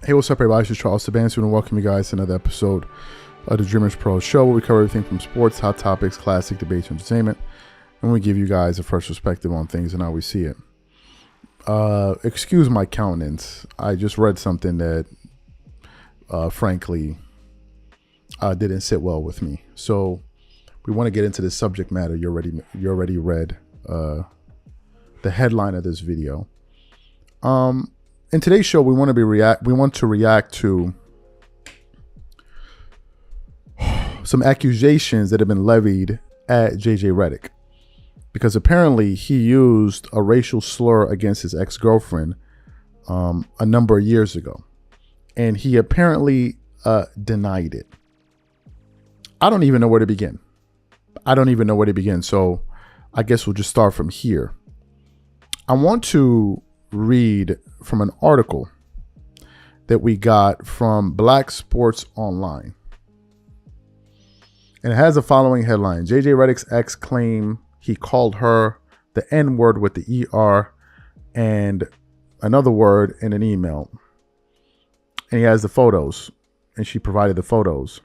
Hey, what's up, everybody? This is Charles Sabansu, and welcome you guys to another episode of the Dreamers Pro Show, where we cover everything from sports, hot topics, classic debates, and entertainment, and we give you guys a fresh perspective on things and how we see it. Excuse my countenance. I just read something that, frankly, didn't sit well with me. So we want to get into the subject matter. You already read the headline of this video. In today's show, we want to react to some accusations that have been levied at JJ Redick, because apparently he used a racial slur against his ex-girlfriend a number of years ago, and he apparently denied it. I don't even know where to begin. So I guess we'll just start from here. I want to read from an article that we got from Black Sports Online. And it has the following headline: JJ Redick's ex claim he called her the N-word with the ER and another word in an email. And he has the photos, and she provided the photos.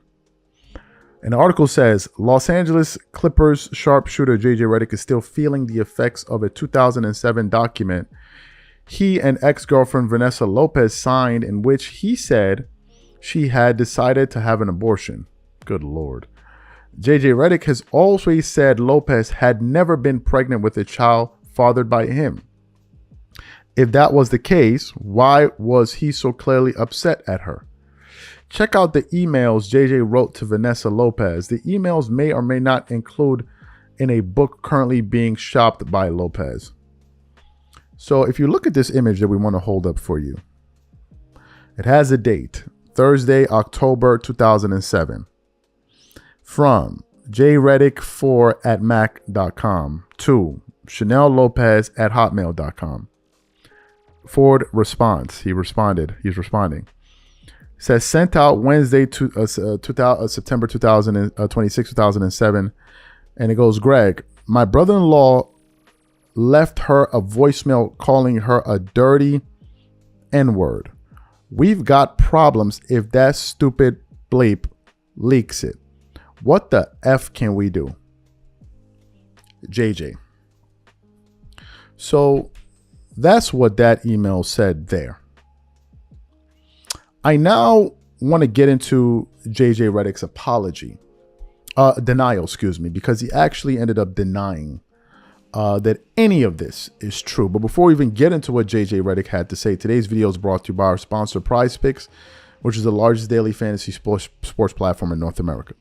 And the article says, Los Angeles Clippers sharpshooter JJ Redick is still feeling the effects of a 2007 document he and ex-girlfriend Vanessa Lopez signed, in which he said she had decided to have an abortion. Good Lord. JJ Redick has always said Lopez had never been pregnant with a child fathered by him. If that was the case, why was he so clearly upset at her? Check out the emails JJ wrote to Vanessa Lopez. The emails may or may not include in a book currently being shopped by Lopez. So if you look at this image that we want to hold up for you, it has a date, Thursday, October 2007, from jredick4@mac.com to Chanel Lopez at hotmail.com. Forward response. He's responding. It says sent out Wednesday, September 26, 2007. And it goes, Greg, my brother-in-law left her a voicemail calling her a dirty N-word. We've got problems if that stupid bleep leaks it. What the F can we do? JJ. So that's what that email said there. I now want to get into JJ Redick's denial, because he actually ended up denying that any of this is true. But before we even get into what JJ Redick had to say, today's video is brought to you by our sponsor, PrizePicks, which is the largest daily fantasy sports platform in North America.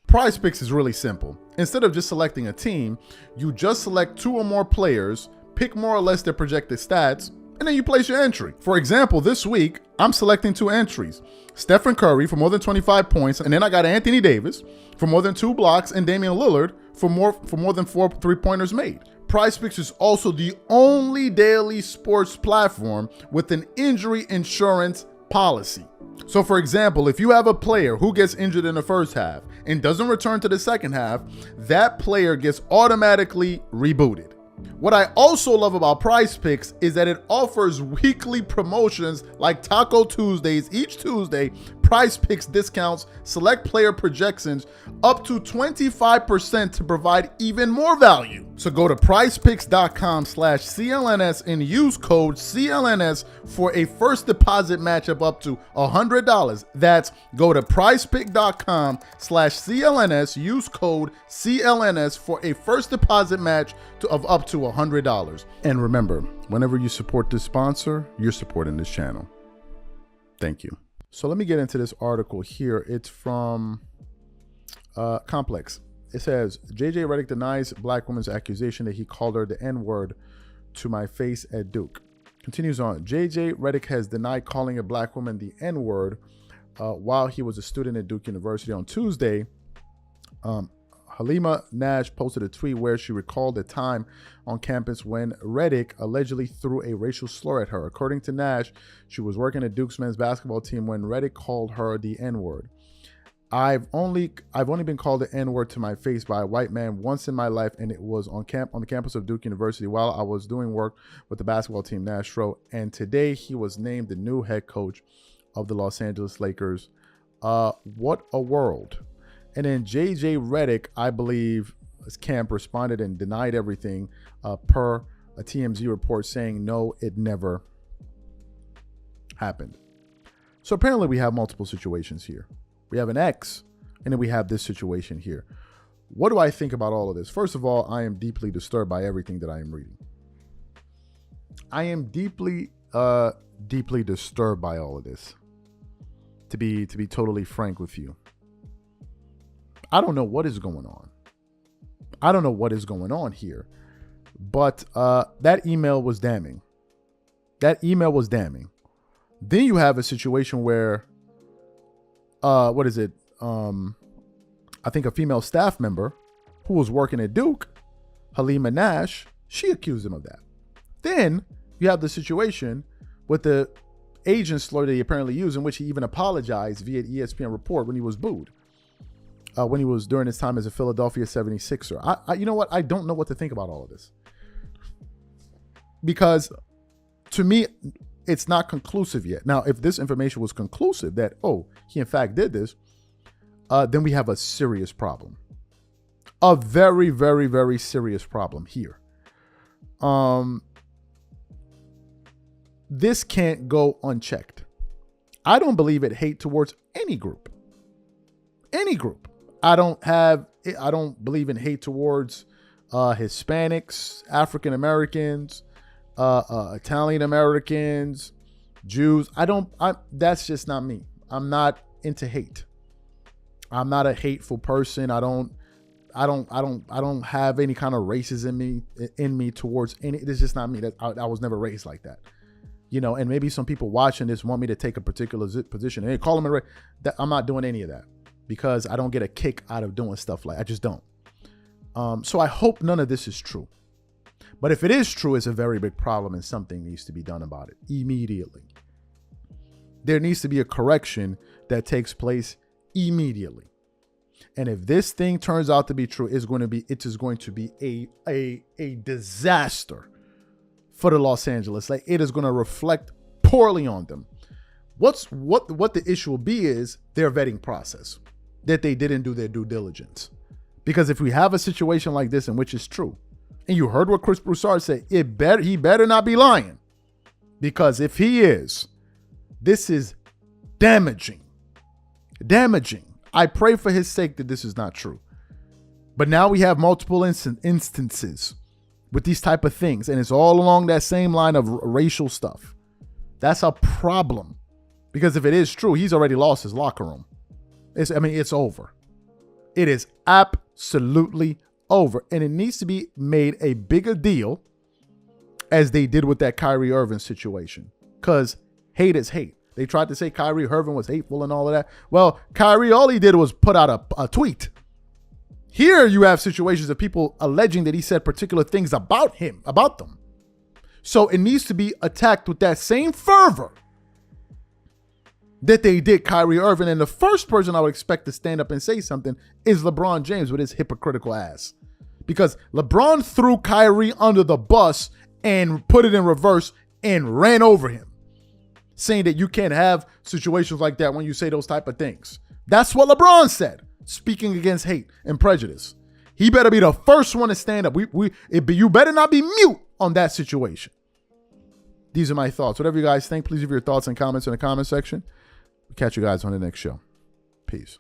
PrizePicks is really simple. Instead of just selecting a team, you just select two or more players, pick more or less their projected stats, and then you place your entry. For example, this week, I'm selecting two entries: Stephen Curry for more than 25 points, and then I got Anthony Davis for more than 2 blocks, and Damian Lillard for more than 4 3-pointers made. PrizePicks is also the only daily sports platform with an injury insurance policy. So for example, if you have a player who gets injured in the first half and doesn't return to the second half, that player gets automatically rebooted. What I also love about PrizePicks is that it offers weekly promotions like Taco Tuesdays. Each Tuesday, PrizePicks discounts select player projections up to 25% to provide even more value. So go to prizepicks.com/CLNS and use code CLNS for a first deposit matchup up to $100. That's go to prizepicks.com/CLNS, use code CLNS for a first deposit match of up to $100. And remember, whenever you support this sponsor, you're supporting this channel. Thank you. So let me get into this article here. It's from Complex. It says, JJ Redick denies black woman's accusation that he called her the N-word to my face at Duke. Continues on. JJ Redick has denied calling a black woman the N-word while he was a student at Duke University. On Tuesday, Halima Nash posted a tweet where she recalled a time on campus when Redick allegedly threw a racial slur at her. According to Nash, she was working at Duke's men's basketball team when Redick called her the N-word. I've only been called the N-word to my face by a white man once in my life, and it was on the campus of Duke University while I was doing work with the basketball team, Nash wrote. And today he was named the new head coach of the Los Angeles Lakers. What a world. And then JJ Redick, I believe, his camp responded and denied everything per a TMZ report saying, no, it never happened. So apparently we have multiple situations here. We have an X, and then we have this situation here. What do I think about all of this? First of all, I am deeply disturbed by everything that I am reading. I am deeply disturbed by all of this. To be totally frank with you. I don't know what is going on. I don't know what is going on here. But that email was damning. That email was damning. Then you have a situation where, what is it? I think a female staff member who was working at Duke, Halima Nash, she accused him of that. Then you have the situation with the agent slur that he apparently used, in which he even apologized via ESPN report when he was booed. When he was during his time as a Philadelphia 76er. You know what? I don't know what to think about all of this. Because to me, it's not conclusive yet. Now, if this information was conclusive that, oh, he in fact did this, then we have a serious problem. A very, very, very serious problem here. This can't go unchecked. I don't believe in hate towards any group. Any group. I don't believe in hate towards Hispanics, African Americans, Italian Americans, Jews. That's just not me. I'm not into hate. I'm not a hateful person. I don't have any kind of racism in me towards any. It's just not me. I was never raised like that. You know, and maybe some people watching this want me to take a particular position. Hey, call them a I'm not doing any of that because I don't get a kick out of doing stuff like I just don't. So I hope none of this is true. But if it is true, it's a very big problem and something needs to be done about it immediately. There needs to be a correction that takes place immediately. And if this thing turns out to be true, it is going to be a disaster for the Los Angeles. Like, it is going to reflect poorly on them. What the issue will be is their vetting process, that they didn't do their due diligence. Because if we have a situation like this, in which is true, and you heard what Chris Broussard said, he better not be lying. Because if he is, this is damaging. Damaging. I pray for his sake that this is not true. But now we have multiple instances with these type of things, and it's all along that same line of racial stuff. That's a problem. Because if it is true, he's already lost his locker room. It's over. It is absolutely over. And it needs to be made a bigger deal as they did with that Kyrie Irving situation. Because hate is hate. They tried to say Kyrie Irving was hateful and all of that. Well, Kyrie, all he did was put out a tweet. Here you have situations of people alleging that he said particular things about them. So it needs to be attacked with that same fervor that they did Kyrie Irving. And the first person I would expect to stand up and say something is LeBron James with his hypocritical ass. Because LeBron threw Kyrie under the bus and put it in reverse and ran over him, saying that you can't have situations like that when you say those type of things. That's what LeBron said, speaking against hate and prejudice. He better be the first one to stand up. You better not be mute on that situation. These are my thoughts. Whatever you guys think, please leave your thoughts and comments in the comment section. We'll catch you guys on the next show. Peace.